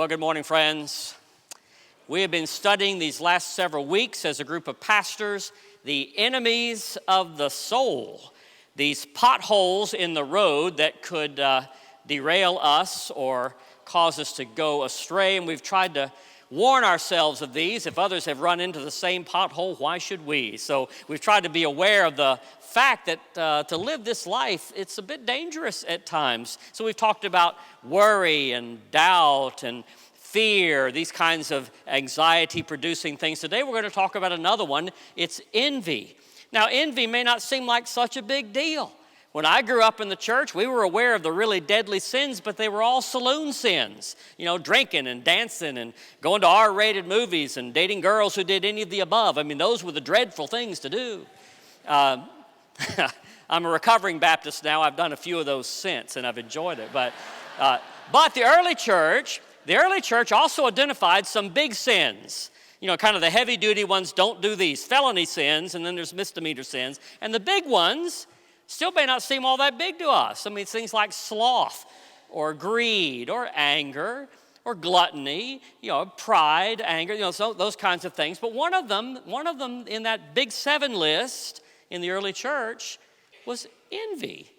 Well, good morning, friends. We have been studying these last several weeks as a group of pastors, the enemies of the soul, these potholes in the road that could derail us or cause us to go astray. And we've tried to warn ourselves of these. If others have run into the same pothole, why should we? So we've tried to be aware of the fact that to live this life, it's a bit dangerous at times. So we've talked about worry and doubt and fear, these kinds of anxiety-producing things. Today we're going to talk about another one. It's envy. Now, envy may not seem like such a big deal. When I grew up in the church, we were aware of the really deadly sins, but they were all saloon sins. You know, drinking and dancing and going to R-rated movies and dating girls who did any of the above. I mean, those were the dreadful things to do. I'm a recovering Baptist now. I've done a few of those since, and I've enjoyed it. But the early church also identified some big sins. You know, kind of the heavy-duty ones, don't do these. Felony sins, and then there's misdemeanor sins. And the big ones still may not seem all that big to us. I mean, things like sloth or greed or anger or gluttony, you know, pride, anger, you know, so those kinds of things. But one of them in that big 7 list in the early church was envy.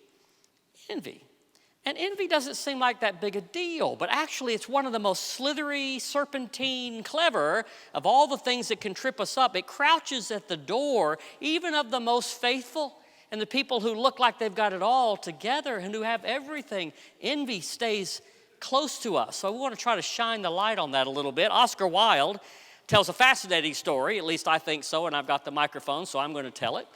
Envy. And envy doesn't seem like that big a deal, but actually it's one of the most slithery, serpentine, clever of all the things that can trip us up. It crouches at the door even of the most faithful and the people who look like they've got it all together and who have everything. Envy stays close to us. So we want to try to shine the light on that a little bit. Oscar Wilde tells a fascinating story, at least I think so, and I've got the microphone, so I'm going to tell it.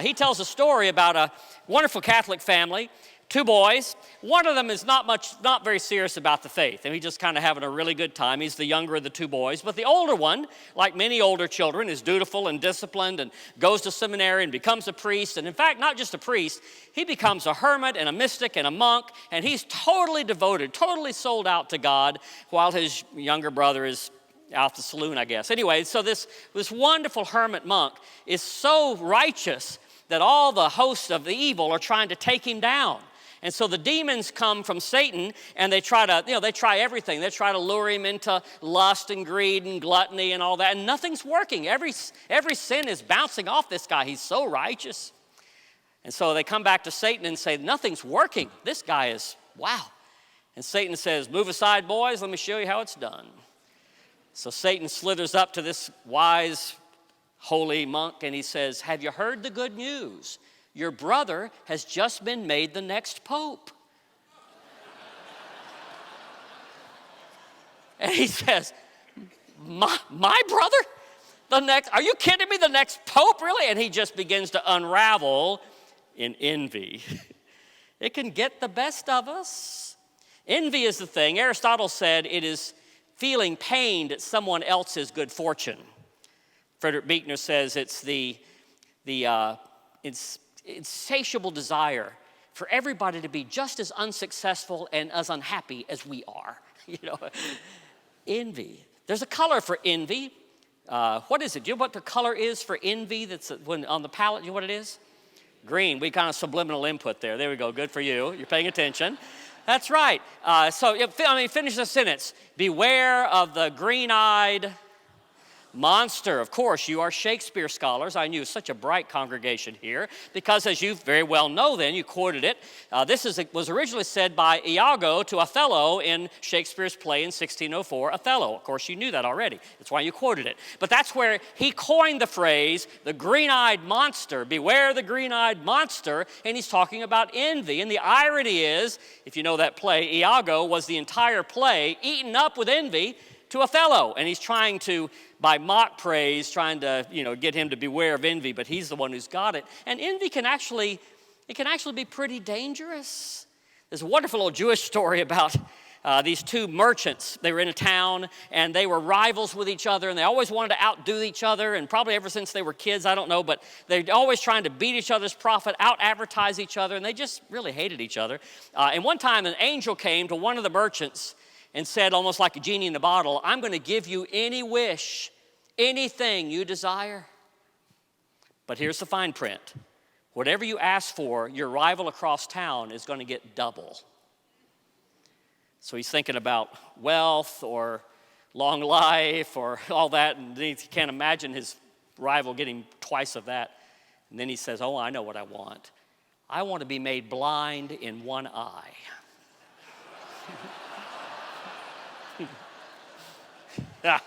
He tells a story about a wonderful Catholic family, 2 boys. One of them is not very serious about the faith, and he's just kind of having a really good time. He's the younger of the 2 boys, but the older one, like many older children, is dutiful and disciplined and goes to seminary and becomes a priest. And in fact, not just a priest, he becomes a hermit and a mystic and a monk, and he's totally devoted, totally sold out to God, while his younger brother is out the saloon, I guess. Anyway, so this wonderful hermit monk is so righteous that all the hosts of the evil are trying to take him down. And so the demons come from Satan, and they try everything. They try to lure him into lust and greed and gluttony and all that, and nothing's working. Every sin is bouncing off this guy. He's so righteous. And so they come back to Satan and say, nothing's working. This guy is, wow. And Satan says, move aside, boys. Let me show you how it's done. So Satan slithers up to this wise, holy monk, and he says, have you heard the good news? Your brother has just been made the next pope. And he says, my brother? Are you kidding me? The next pope, really? And he just begins to unravel in envy. It can get the best of us. Envy is the thing. Aristotle said it is feeling pained at someone else's good fortune. Frederick Buechner says it's the insatiable desire for everybody to be just as unsuccessful and as unhappy as we are. You know, envy. There's a color for envy. What is it? Do you know what the color is for envy? That's on the palette. You know what it is? Green. We kind of subliminal input there. There we go. Good for you. You're paying attention. That's right. Finish the sentence. Beware of the green-eyed monster. Of course, you are Shakespeare scholars. I knew such a bright congregation here because, as you very well know then, you quoted it. Was originally said by Iago to Othello in Shakespeare's play in 1604, Othello. Of course, you knew that already. That's why you quoted it. But that's where he coined the phrase, the green-eyed monster. Beware the green-eyed monster. And he's talking about envy. And the irony is, if you know that play, Iago was the entire play eaten up with envy to Othello, and he's trying to, by mock praise, trying to, get him to beware of envy, but he's the one who's got it. And envy can actually be pretty dangerous. There's a wonderful old Jewish story about these 2 merchants. They were in a town, and they were rivals with each other, and they always wanted to outdo each other, and probably ever since they were kids, I don't know, but they're always trying to beat each other's profit, out-advertise each other, and they just really hated each other. And one time, an angel came to one of the merchants and said, almost like a genie in a bottle, I'm going to give you any wish, anything you desire. But here's the fine print. Whatever you ask for, your rival across town is going to get double. So he's thinking about wealth or long life or all that, and he can't imagine his rival getting twice of that. And then he says, oh, I know what I want. I want to be made blind in one eye. Yeah.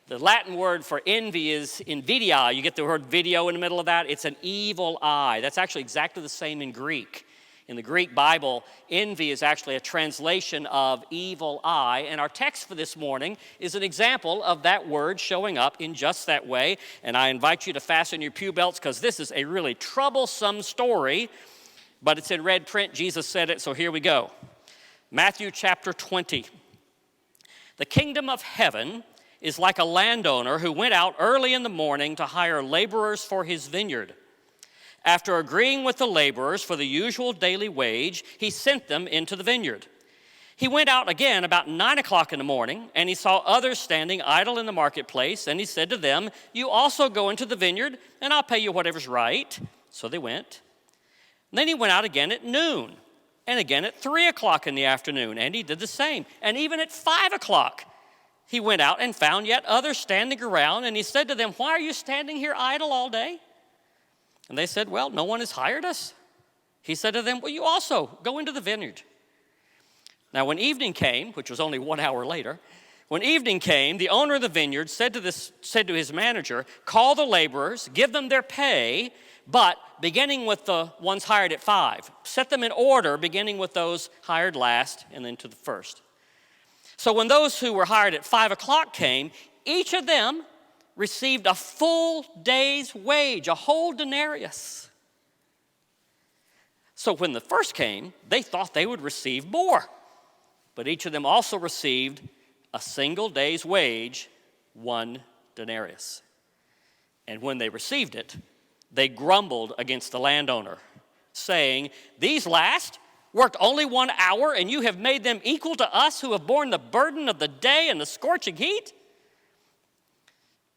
The Latin word for envy is invidia. You get the word video in the middle of that. It's an evil eye. That's actually exactly the same in Greek. In the Greek Bible, envy is actually a translation of evil eye. And our text for this morning is an example of that word showing up in just that way. And I invite you to fasten your pew belts because this is a really troublesome story. But it's in red print. Jesus said it, so here we go. Matthew chapter 20. The kingdom of heaven is like a landowner who went out early in the morning to hire laborers for his vineyard. After agreeing with the laborers for the usual daily wage, he sent them into the vineyard. He went out again about 9 o'clock in the morning, and he saw others standing idle in the marketplace, and he said to them, you also go into the vineyard, and I'll pay you whatever's right. So they went. And then he went out again at noon, and again at 3 o'clock in the afternoon, and he did the same. And even at 5 o'clock, he went out and found yet others standing around, and he said to them, why are you standing here idle all day? And they said, well, no one has hired us. He said to them, well, you also go into the vineyard. Now, when evening came, which was only 1 hour later, when evening came, the owner of the vineyard said to his manager, call the laborers, give them their pay, but beginning with the ones hired at 5, set them in order, beginning with those hired last and then to the first. So when those who were hired at 5 o'clock came, each of them received a full day's wage, a whole denarius. So when the first came, they thought they would receive more. But each of them also received a single day's wage, 1 denarius. And when they received it, they grumbled against the landowner, saying, these last worked only 1 hour, and you have made them equal to us who have borne the burden of the day and the scorching heat?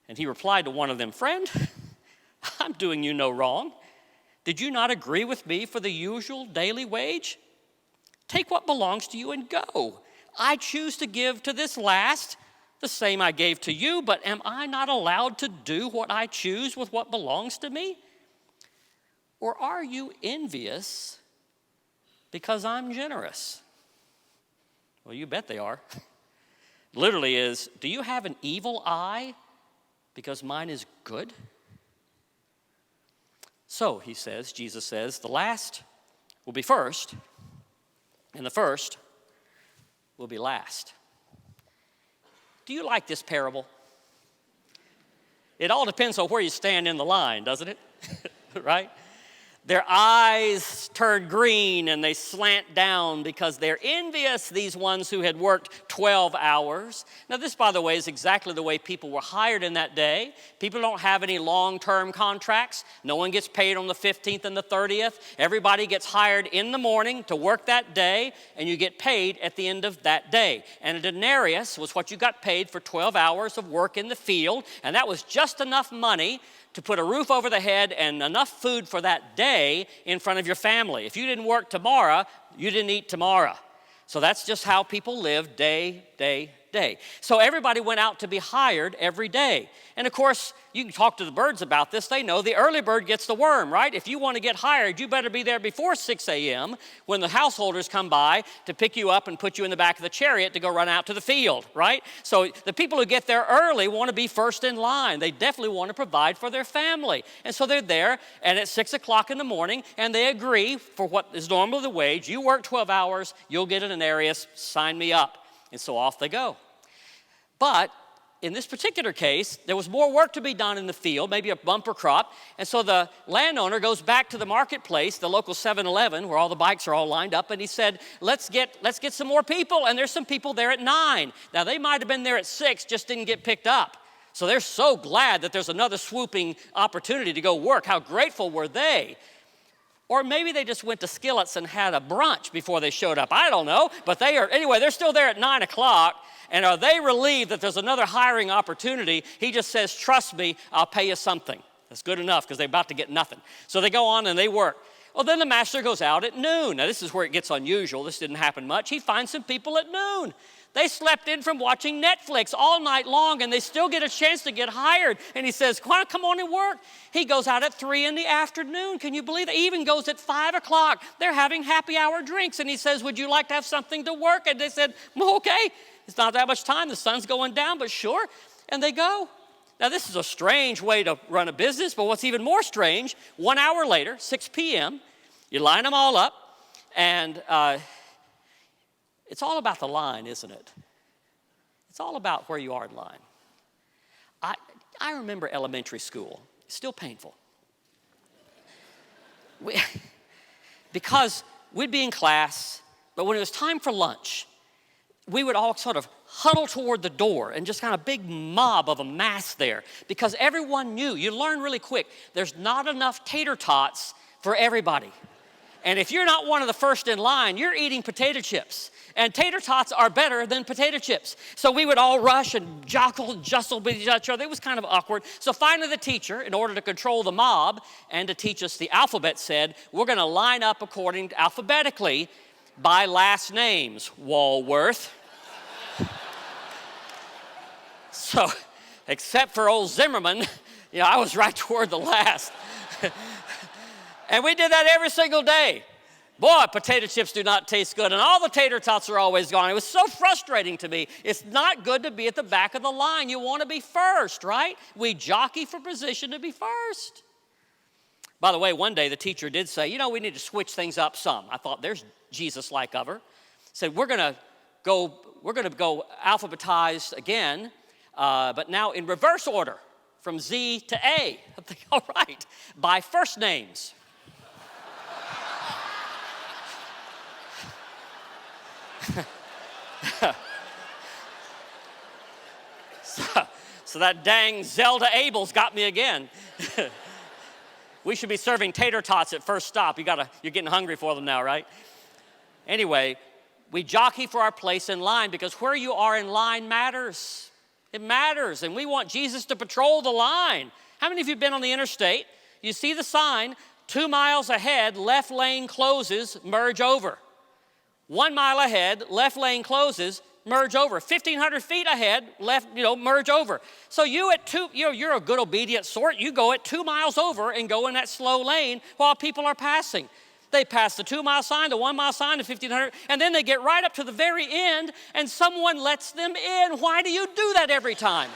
And he replied to one of them, friend, I'm doing you no wrong. Did you not agree with me for the usual daily wage? Take what belongs to you and go. I choose to give to this last the same I gave to you, but am I not allowed to do what I choose with what belongs to me? Or are you envious because I'm generous? Well, you bet they are. Literally is, do you have an evil eye because mine is good? So, he says, Jesus says, the last will be first, and the first will be last. Do you like this parable? It all depends on where you stand in the line, doesn't it? Right? Their eyes turn green and they slant down because they're envious, these ones who had worked 12 hours. Now this, by the way, is exactly the way people were hired in that day. People don't have any long-term contracts. No one gets paid on the 15th and the 30th. Everybody gets hired in the morning to work that day, and you get paid at the end of that day. And a denarius was what you got paid for 12 hours of work in the field, and that was just enough money to put a roof over the head and enough food for that day in front of your family. If you didn't work tomorrow, you didn't eat tomorrow. So that's just how people lived day. So everybody went out to be hired every day. And of course, you can talk to the birds about this. They know the early bird gets the worm, right? If you want to get hired, you better be there before 6 a.m. when the householders come by to pick you up and put you in the back of the chariot to go run out to the field, right? So the people who get there early want to be first in line. They definitely want to provide for their family. And so they're there, and at 6 o'clock in the morning, and they agree for what is normally the wage. You work 12 hours, you'll get a denarius, sign me up. And so off they go. But in this particular case, there was more work to be done in the field, maybe a bumper crop. And so the landowner goes back to the marketplace, the local 7-Eleven, where all the bikes are all lined up, and he said, let's get some more people. And there's some people there at 9. Now, they might have been there at 6, just didn't get picked up. So they're so glad that there's another swooping opportunity to go work. How grateful were they? Or maybe they just went to Skillet's and had a brunch before they showed up. I don't know. But they're still there at 9 o'clock. And are they relieved that there's another hiring opportunity? He just says, trust me, I'll pay you something. That's good enough because they're about to get nothing. So they go on and they work. Well, then the master goes out at noon. Now, this is where it gets unusual. This didn't happen much. He finds some people at noon. They slept in from watching Netflix all night long, and they still get a chance to get hired. And he says, come on and work. He goes out at 3 in the afternoon. Can you believe it? He even goes at 5 o'clock. They're having happy hour drinks. And he says, would you like to have something to work? And they said, well, okay. It's not that much time. The sun's going down, but sure. And they go. Now, this is a strange way to run a business, but what's even more strange, 1 hour later, 6 p.m., you line them all up, and it's all about the line, isn't it? It's all about where you are in line. I remember elementary school. It's still painful. Because we'd be in class, but when it was time for lunch, we would all sort of huddle toward the door and just kind of big mob of a mass there because everyone knew, you learn really quick, there's not enough tater tots for everybody. And if you're not one of the first in line, you're eating potato chips. And tater tots are better than potato chips. So we would all rush and jostle with each other. It was kind of awkward. So finally the teacher, in order to control the mob and to teach us the alphabet, said, we're going to line up according to alphabetically by last names. Walworth. So, except for old Zimmerman, I was right toward the last. And we did that every single day. Boy, potato chips do not taste good, and all the tater tots are always gone. It was so frustrating to me. It's not good to be at the back of the line. You want to be first, right? We jockey for position to be first. By the way, one day the teacher did say, we need to switch things up some. I thought, there's Jesus-like of her. Said, we're going to go alphabetized again, but now in reverse order, from Z to A. I'm thinking, all right, by first names. So that dang Zelda Abel's got me again. We should be serving tater tots at first stop. You're getting hungry for them now, right? Anyway, we jockey for our place in line because where you are in line matters. It matters, and we want Jesus to patrol the line. How many of you have been on the interstate? You see the sign, 2 miles ahead, left lane closes, merge over. 1 mile ahead, left lane closes, merge over. 1,500 feet ahead, left, merge over. So you at you're a good obedient sort. You go at 2 miles over and go in that slow lane while people are passing. They pass the 2 mile sign, the 1 mile sign, the 1,500, and then they get right up to the very end and someone lets them in. Why do you do that every time?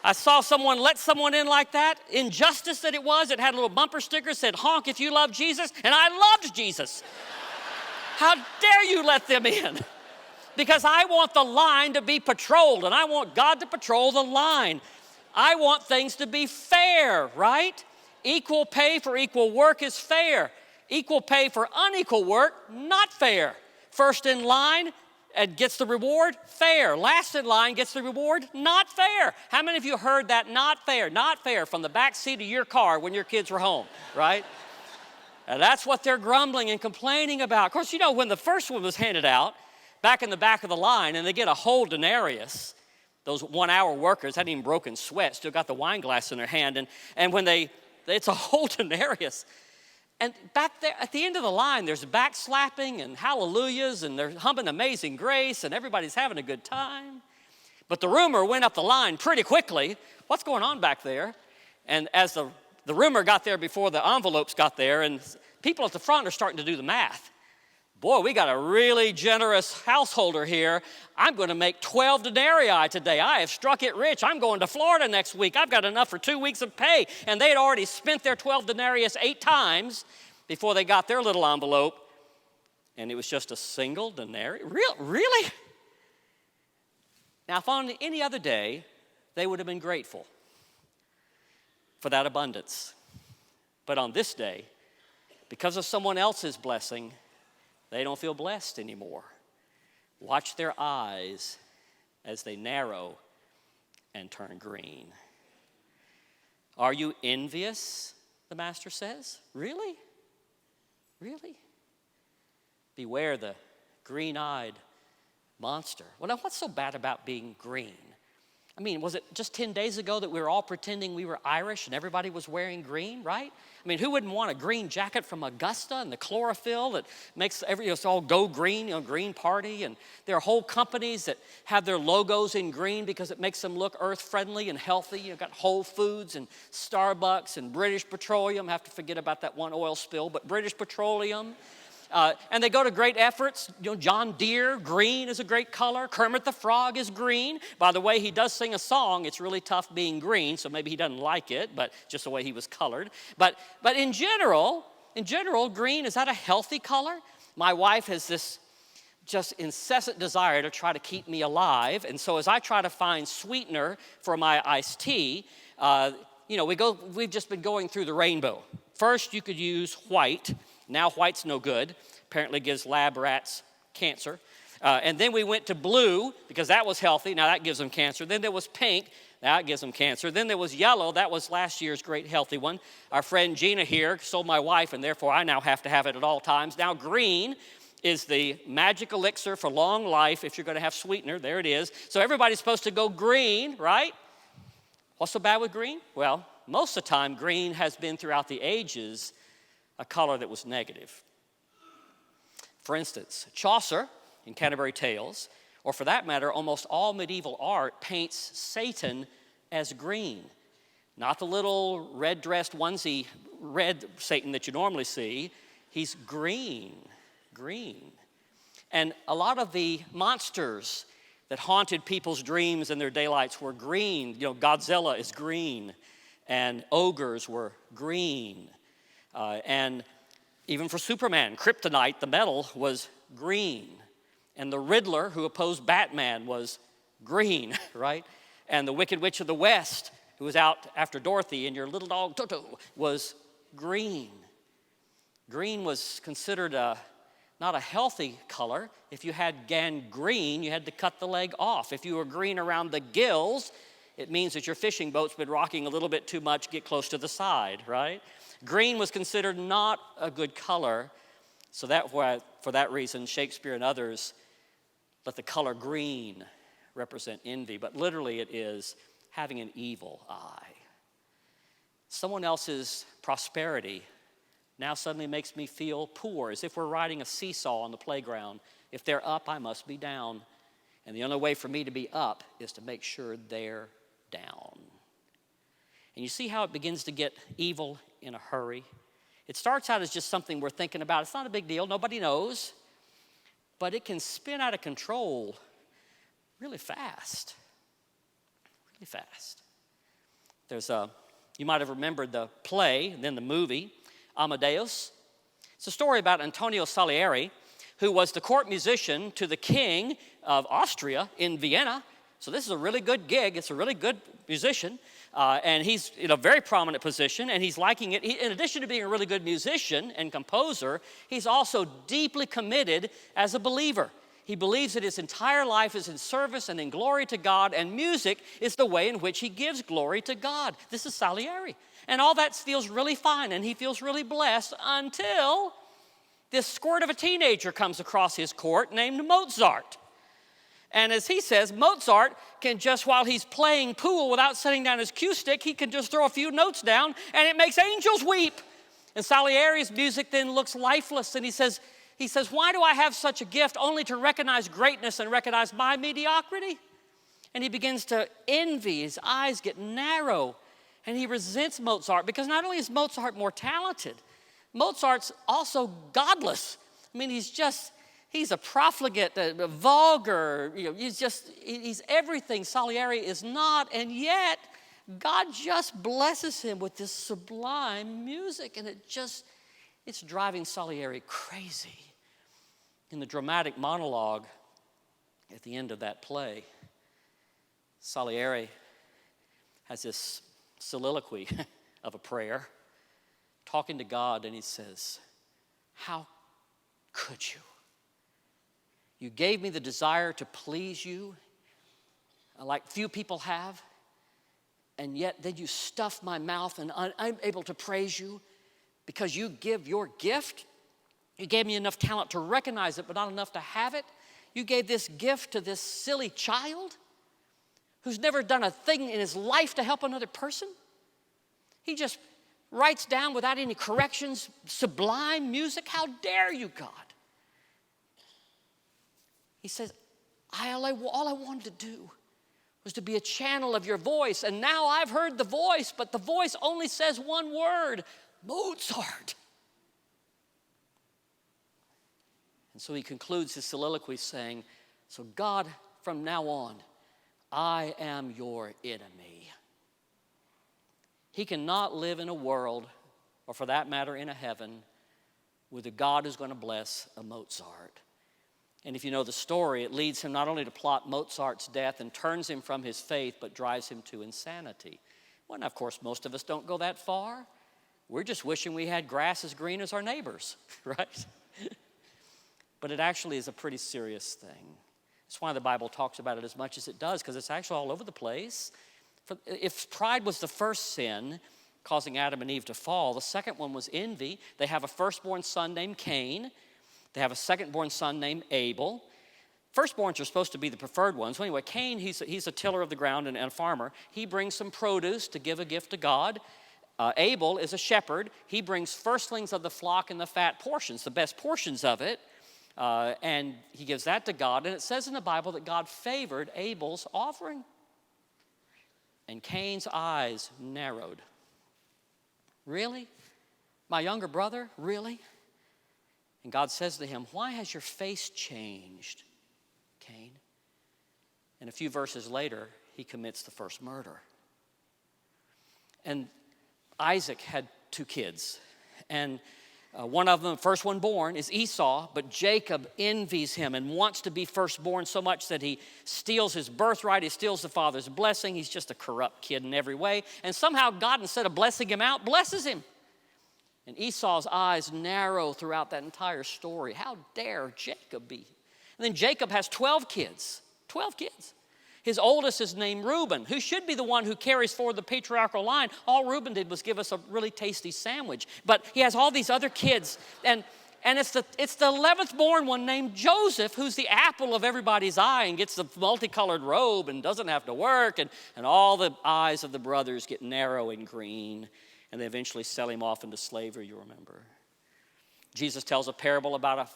I saw someone let someone in like that. Injustice that it was. It had a little bumper sticker that said, honk if you love Jesus. And I loved Jesus. How dare you let them in? Because I want the line to be patrolled, and I want God to patrol the line. I want things to be fair, right? Equal pay for equal work is fair. Equal pay for unequal work, not fair. First in line and gets the reward, fair. Last in line gets the reward, not fair. How many of you heard that not fair from the back seat of your car when your kids were home, right? And that's what they're grumbling and complaining about. Of course, when the first one was handed out, back in the back of the line, and they get a whole denarius, those 1 hour workers hadn't even broken sweat, still got the wine glass in their hand, and when it's a whole denarius. And back there, at the end of the line, there's backslapping and hallelujahs, and they're humming Amazing Grace, and everybody's having a good time. But the rumor went up the line pretty quickly. What's going on back there? And as the rumor got there before the envelopes got there, and people at the front are starting to do the math. Boy, we got a really generous householder here. I'm going to make 12 denarii today. I have struck it rich. I'm going to Florida next week. I've got enough for 2 weeks of pay. And they had already spent their 12 denarius 8 times before they got their little envelope. And it was just a single denarius. Really? Now, if on any other day, they would have been grateful for that abundance. But on this day, because of someone else's blessing, they don't feel blessed anymore. Watch their eyes as they narrow and turn green. Are you envious? The master says. Really? Beware the green-eyed monster. Well, now what's so bad about being green? I mean, was it just 10 days ago that we were all pretending we were Irish and everybody was wearing green, right? I mean, who wouldn't want a green jacket from Augusta and the chlorophyll that makes it's all go green, green party. And there are whole companies that have their logos in green because it makes them look earth-friendly and healthy. You've got Whole Foods and Starbucks and British Petroleum. I have to forget about that one oil spill, but British Petroleum. And they go to great efforts. John Deere, green is a great color. Kermit the Frog is green. By the way, he does sing a song. It's really tough being green, so maybe he doesn't like it, but just the way he was colored. But in general, green, is that a healthy color? My wife has this just incessant desire to try to keep me alive. And so as I try to find sweetener for my iced tea, we've just been going through the rainbow. First, you could use white. Now white's no good. Apparently gives lab rats cancer. And then we went to blue because that was healthy. Now that gives them cancer. Then there was pink. That gives them cancer. Then there was yellow. That was last year's great healthy one. Our friend Gina here sold my wife, and therefore I now have to have it at all times. Now green is the magic elixir for long life if you're going to have sweetener. There it is. So everybody's supposed to go green, right? What's so bad with green? Well, most of the time, green has been throughout the ages a color that was negative. For instance, Chaucer in Canterbury Tales, or for that matter, almost all medieval art paints Satan as green. Not the little red-dressed onesie, red Satan that you normally see. He's green. And a lot of the monsters that haunted people's dreams and their daylights were green. Godzilla is green, and ogres were green. And even for Superman, kryptonite, the metal, was green. And the Riddler, who opposed Batman, was green, right? And the Wicked Witch of the West, who was out after Dorothy, and your little dog Toto, was green. Green was considered not a healthy color. If you had gangrene, you had to cut the leg off. If you were green around the gills, it means that your fishing boat's been rocking a little bit too much, get close to the side, right? Green was considered not a good color, so for that reason, Shakespeare and others let the color green represent envy, but literally it is having an evil eye. Someone else's prosperity now suddenly makes me feel poor, as if we're riding a seesaw on the playground. If they're up, I must be down. And the only way for me to be up is to make sure they're down. And you see how it begins to get evil in a hurry? It starts out as just something we're thinking about. It's not a big deal. Nobody knows. But it can spin out of control really fast. Really fast. You might have remembered the play and then the movie, Amadeus. It's a story about Antonio Salieri, who was the court musician to the king of Austria in Vienna. So this is a really good gig. It's a really good musician. And he's in a very prominent position, and he's liking it. In addition to being a really good musician and composer, he's also deeply committed as a believer. He believes that his entire life is in service and in glory to God, and music is the way in which he gives glory to God. This is Salieri. And all that feels really fine, and he feels really blessed until this squirt of a teenager comes across his court named Mozart. And as he says, Mozart can just, while he's playing pool without setting down his cue stick, he can just throw a few notes down and it makes angels weep. And Salieri's music then looks lifeless, and he says, why do I have such a gift only to recognize greatness and recognize my mediocrity? And he begins to envy. His eyes get narrow, and he resents Mozart because not only is Mozart more talented, Mozart's also godless. I mean, he's a profligate, a vulgar, he's everything Salieri is not, and yet God just blesses him with this sublime music, and it's driving Salieri crazy. In the dramatic monologue at the end of that play, Salieri has this soliloquy of a prayer, talking to God, and he says, "How could you? You gave me the desire to please you, like few people have, and yet then you stuff my mouth and I'm able to praise you because you give your gift. You gave me enough talent to recognize it, but not enough to have it. You gave this gift to this silly child. who's never done a thing in his life to help another person. He just writes down without any corrections, sublime music. How dare you, God? He says, all I wanted to do was to be a channel of your voice, and now I've heard the voice, but the voice only says one word, Mozart. And so he concludes his soliloquy saying, so God, from now on, I am your enemy. He cannot live in a world, or for that matter in a heaven, with a God who's going to bless a Mozart. And if you know the story, it leads him not only to plot Mozart's death and turns him from his faith, but drives him to insanity. Well, and of course, most of us don't go that far. We're just wishing we had grass as green as our neighbors, right? But it actually is a pretty serious thing. That's why the Bible talks about it as much as it does, because it's actually all over the place. If pride was the first sin causing Adam and Eve to fall, the second one was envy. They have a firstborn son named Cain. They have a second-born son named Abel. Firstborns are supposed to be the preferred ones. Well, anyway, Cain, he's a tiller of the ground and a farmer. He brings some produce to give a gift to God. Abel is a shepherd. He brings firstlings of the flock and the fat portions, the best portions of it, and he gives that to God. And it says in the Bible that God favored Abel's offering. And Cain's eyes narrowed. Really? My younger brother? Really? And God says to him, why has your face changed, Cain? And a few verses later, he commits the first murder. And Isaac had 2 kids. And one of them, first one born, is Esau, but Jacob envies him and wants to be firstborn so much that he steals his birthright, he steals the father's blessing. He's just a corrupt kid in every way. And somehow God, instead of blessing him out, blesses him. And Esau's eyes narrow throughout that entire story. How dare Jacob be? And then Jacob has 12 kids. 12 kids. His oldest is named Reuben, who should be the one who carries forward the patriarchal line. All Reuben did was give us a really tasty sandwich. But he has all these other kids. And it's the 11th born one named Joseph, who's the apple of everybody's eye and gets the multicolored robe and doesn't have to work. And all the eyes of the brothers get narrow and green. And they eventually sell him off into slavery, you remember. Jesus tells a parable about a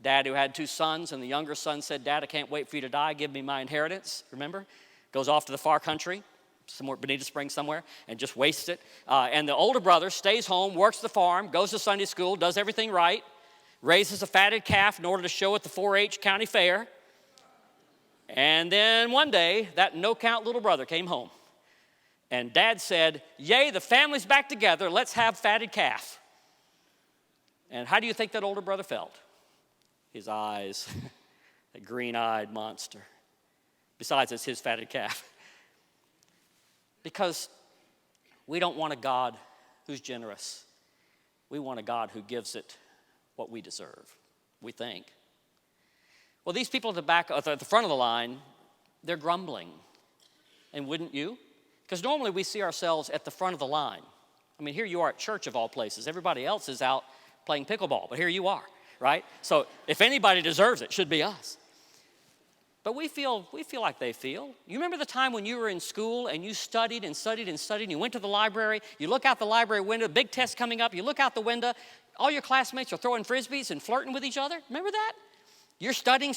dad who had 2 sons, and the younger son said, Dad, I can't wait for you to die. Give me my inheritance, remember? Goes off to the far country, somewhere, Bonita Springs somewhere, and just wastes it. And the older brother stays home, works the farm, goes to Sunday school, does everything right, raises a fatted calf in order to show at the 4-H county fair. And then one day, that no-count little brother came home. And Dad said, yay, the family's back together. Let's have fatted calf. And how do you think that older brother felt? His eyes, that green-eyed monster. Besides, it's his fatted calf. Because we don't want a God who's generous. We want a God who gives it what we deserve, we think. Well, these people at the front of the line, they're grumbling. And wouldn't you? Because normally we see ourselves at the front of the line. I mean, here you are at church of all places. Everybody else is out playing pickleball, but here you are, right? So if anybody deserves it, it should be us. But we feel like they feel. You remember the time when you were in school and you studied and studied and studied, and you went to the library, you look out the library window, big test coming up, you look out the window, all your classmates are throwing frisbees and flirting with each other. Remember that? You're studying.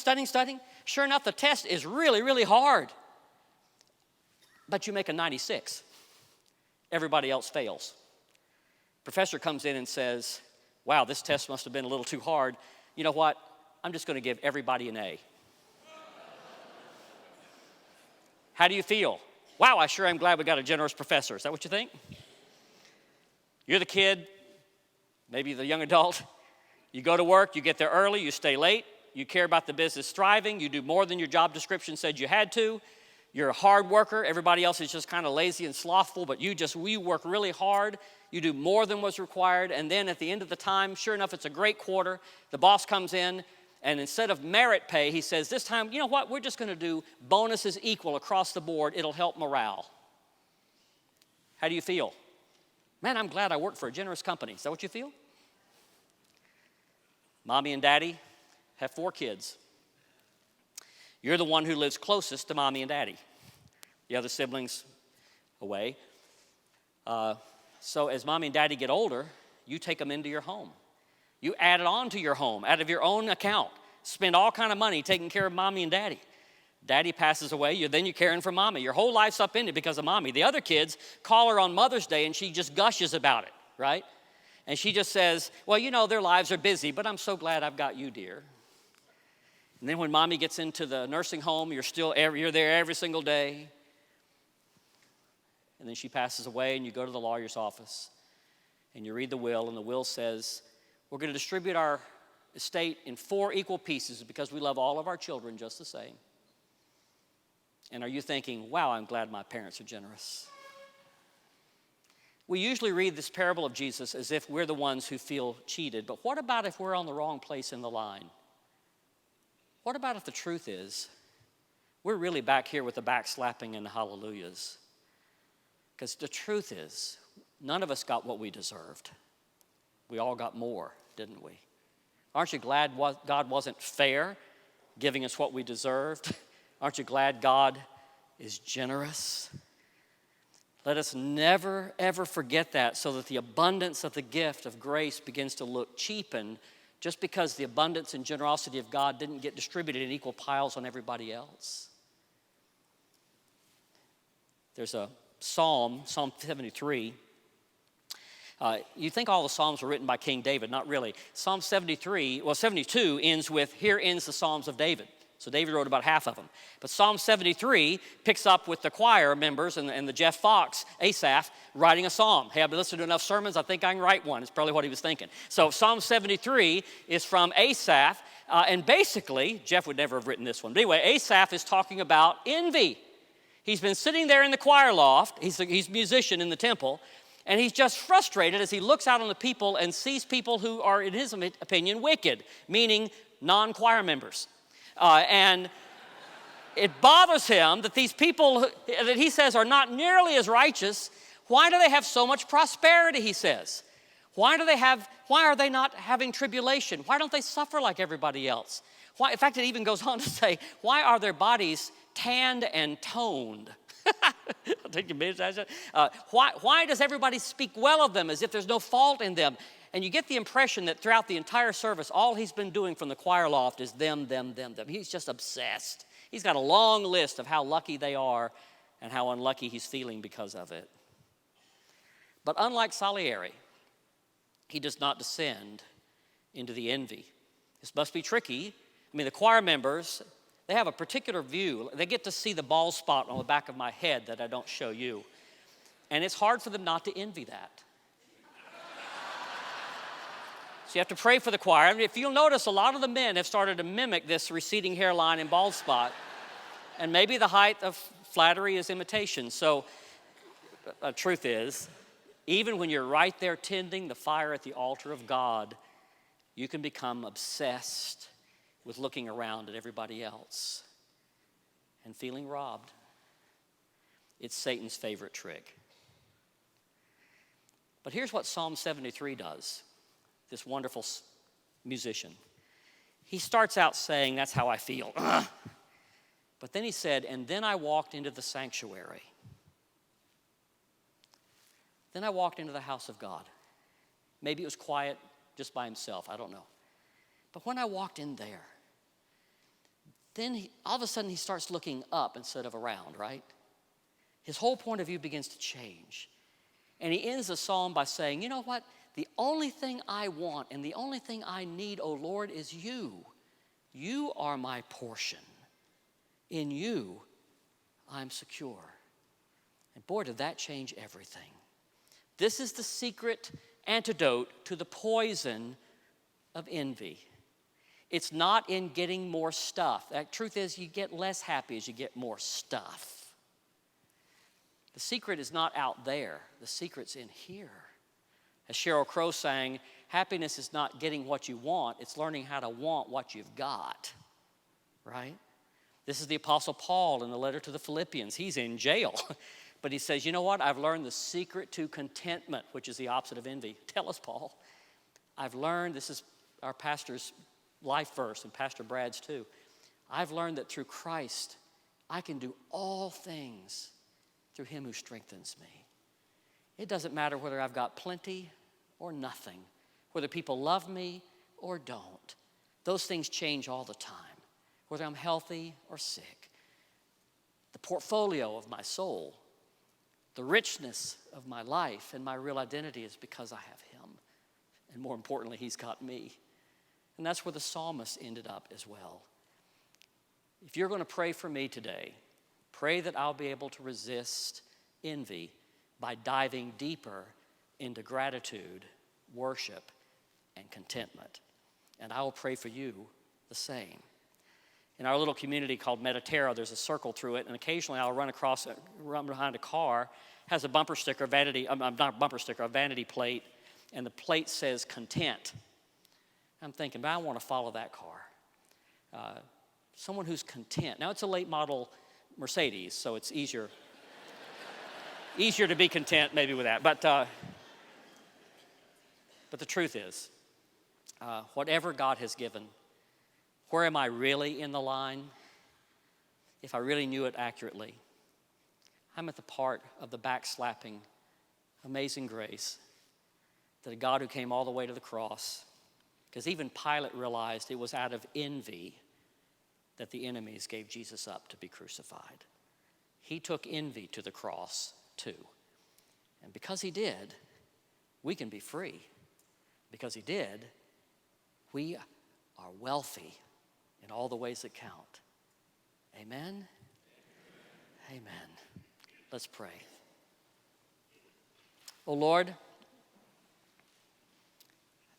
Sure enough, the test is really, really hard. But you make a 96. Everybody else fails. Professor comes in and says, wow, this test must have been a little too hard. You know what? I'm just going to give everybody an A. How do you feel? Wow, I sure am glad we got a generous professor. Is that what you think? You're the kid, maybe the young adult. You go to work, you get there early, you stay late, you care about the business thriving, you do more than your job description said you had to. You're a hard worker. Everybody else is just kind of lazy and slothful, but you work really hard. You do more than was required, and then at the end of the time, sure enough, it's a great quarter. The boss comes in, and instead of merit pay, he says, this time, you know what? We're just going to do bonuses equal across the board. It'll help morale. How do you feel? Man, I'm glad I work for a generous company. Is that what you feel? Mommy and daddy have 4 kids. You're the one who lives closest to mommy and daddy. The other siblings away. So as mommy and daddy get older, you take them into your home. You add it on to your home out of your own account. Spend all kind of money taking care of mommy and daddy. Daddy passes away, then you're caring for mommy. Your whole life's upended because of mommy. The other kids call her on Mother's Day and she just gushes about it, right? And she just says, well, you know, their lives are busy, but I'm so glad I've got you, dear. And then when mommy gets into the nursing home, you're there every single day. And then she passes away and you go to the lawyer's office and you read the will, and the will says, we're going to distribute our estate in 4 equal pieces because we love all of our children just the same. And are you thinking, wow, I'm glad my parents are generous? We usually read this parable of Jesus as if we're the ones who feel cheated, but what about if we're on the wrong place in the line? What about if the truth is we're really back here with the backslapping and the hallelujahs? Because the truth is, none of us got what we deserved. We all got more, didn't we? Aren't you glad God wasn't fair, giving us what we deserved? Aren't you glad God is generous? Let us never, ever forget that, so that the abundance of the gift of grace begins to look cheapened just because the abundance and generosity of God didn't get distributed in equal piles on everybody else. There's a Psalm 73. You think all the Psalms were written by King David. Not really. Psalm 72 ends with, here ends the Psalms of David. So David wrote about half of them. But Psalm 73 picks up with the choir members and the Jeff Fox, Asaph, writing a psalm. Hey, I've been listening to enough sermons, I think I can write one. It's probably what he was thinking. So Psalm 73 is from Asaph. And basically, Jeff would never have written this one. But anyway, Asaph is talking about envy. He's been sitting there in the choir loft. He's a musician in the temple. And he's just frustrated as he looks out on the people and sees people who are, in his opinion, wicked, meaning non-choir members. And it bothers him that these people that he says are not nearly as righteous, why do they have so much prosperity, he says? Why are they not having tribulation? Why don't they suffer like everybody else? Why, in fact, it even goes on to say, why are their bodies tanned and toned? I'll take your minute. Why does everybody speak well of them as if there's no fault in them? And you get the impression that throughout the entire service, all he's been doing from the choir loft is them. He's just obsessed. He's got a long list of how lucky they are and how unlucky he's feeling because of it. But unlike Salieri, he does not descend into the envy. This must be tricky. I mean, the choir members, they have a particular view. They get to see the bald spot on the back of my head that I don't show you. And it's hard for them not to envy that. So you have to pray for the choir. I mean, if you'll notice, a lot of the men have started to mimic this receding hairline and bald spot. And maybe the height of flattery is imitation. So the truth is, even when you're right there tending the fire at the altar of God, you can become obsessed with looking around at everybody else and feeling robbed. It's Satan's favorite trick. But here's what Psalm 73 does. This wonderful musician. He starts out saying, that's how I feel. But then he said, and then I walked into the sanctuary. Then I walked into the house of God. Maybe it was quiet just by himself, I don't know. But when I walked in there, then all of a sudden he starts looking up instead of around, right? His whole point of view begins to change. And he ends the psalm by saying, you know what? The only thing I want and the only thing I need, O Lord, is you. You are my portion. In you, I'm secure. And boy, did that change everything. This is the secret antidote to the poison of envy. It's not in getting more stuff. The truth is, you get less happy as you get more stuff. The secret is not out there. The secret's in here. As Sheryl Crow sang, happiness is not getting what you want, it's learning how to want what you've got, right? This is the Apostle Paul in the letter to the Philippians. He's in jail, but he says, you know what? I've learned the secret to contentment, which is the opposite of envy. Tell us, Paul. I've learned, this is our pastor's life verse, and Pastor Brad's too. I've learned that through Christ, I can do all things through him who strengthens me. It doesn't matter whether I've got plenty or nothing, whether people love me or don't. Those things change all the time, whether I'm healthy or sick. The portfolio of my soul, the richness of my life and my real identity is because I have him. And more importantly, he's got me. And that's where the psalmist ended up as well. If you're going to pray for me today, pray that I'll be able to resist envy by diving deeper into gratitude, worship, and contentment. And I will pray for you the same. In our little community called Mediterra, there's a circle through it, and occasionally I'll run behind a car, has a bumper sticker, a vanity plate, and the plate says content. I'm thinking, but I want to follow that car. Someone who's content. Now, it's a late model Mercedes, so it's easier to be content maybe with that. But the truth is, whatever God has given, where am I really in the line? If I really knew it accurately, I'm at the part of the backslapping, amazing grace that a God who came all the way to the cross, because even Pilate realized it was out of envy that the enemies gave Jesus up to be crucified. He took envy to the cross too. And because he did, we can be free. Because he did, we are wealthy in all the ways that count. Amen? Amen. Let's pray. Oh Lord,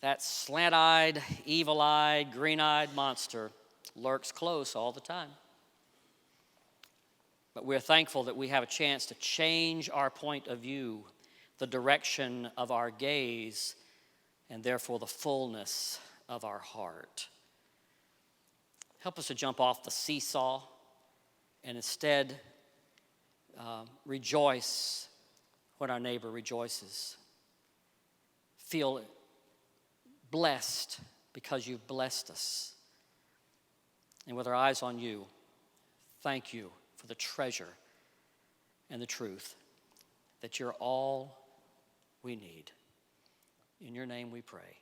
that slant-eyed, evil-eyed, green-eyed monster lurks close all the time. But we're thankful that we have a chance to change our point of view, the direction of our gaze, and therefore the fullness of our heart. Help us to jump off the seesaw and instead rejoice when our neighbor rejoices. Feel blessed because you've blessed us. And with our eyes on you, thank you for the treasure and the truth that you're all we need. In your name we pray.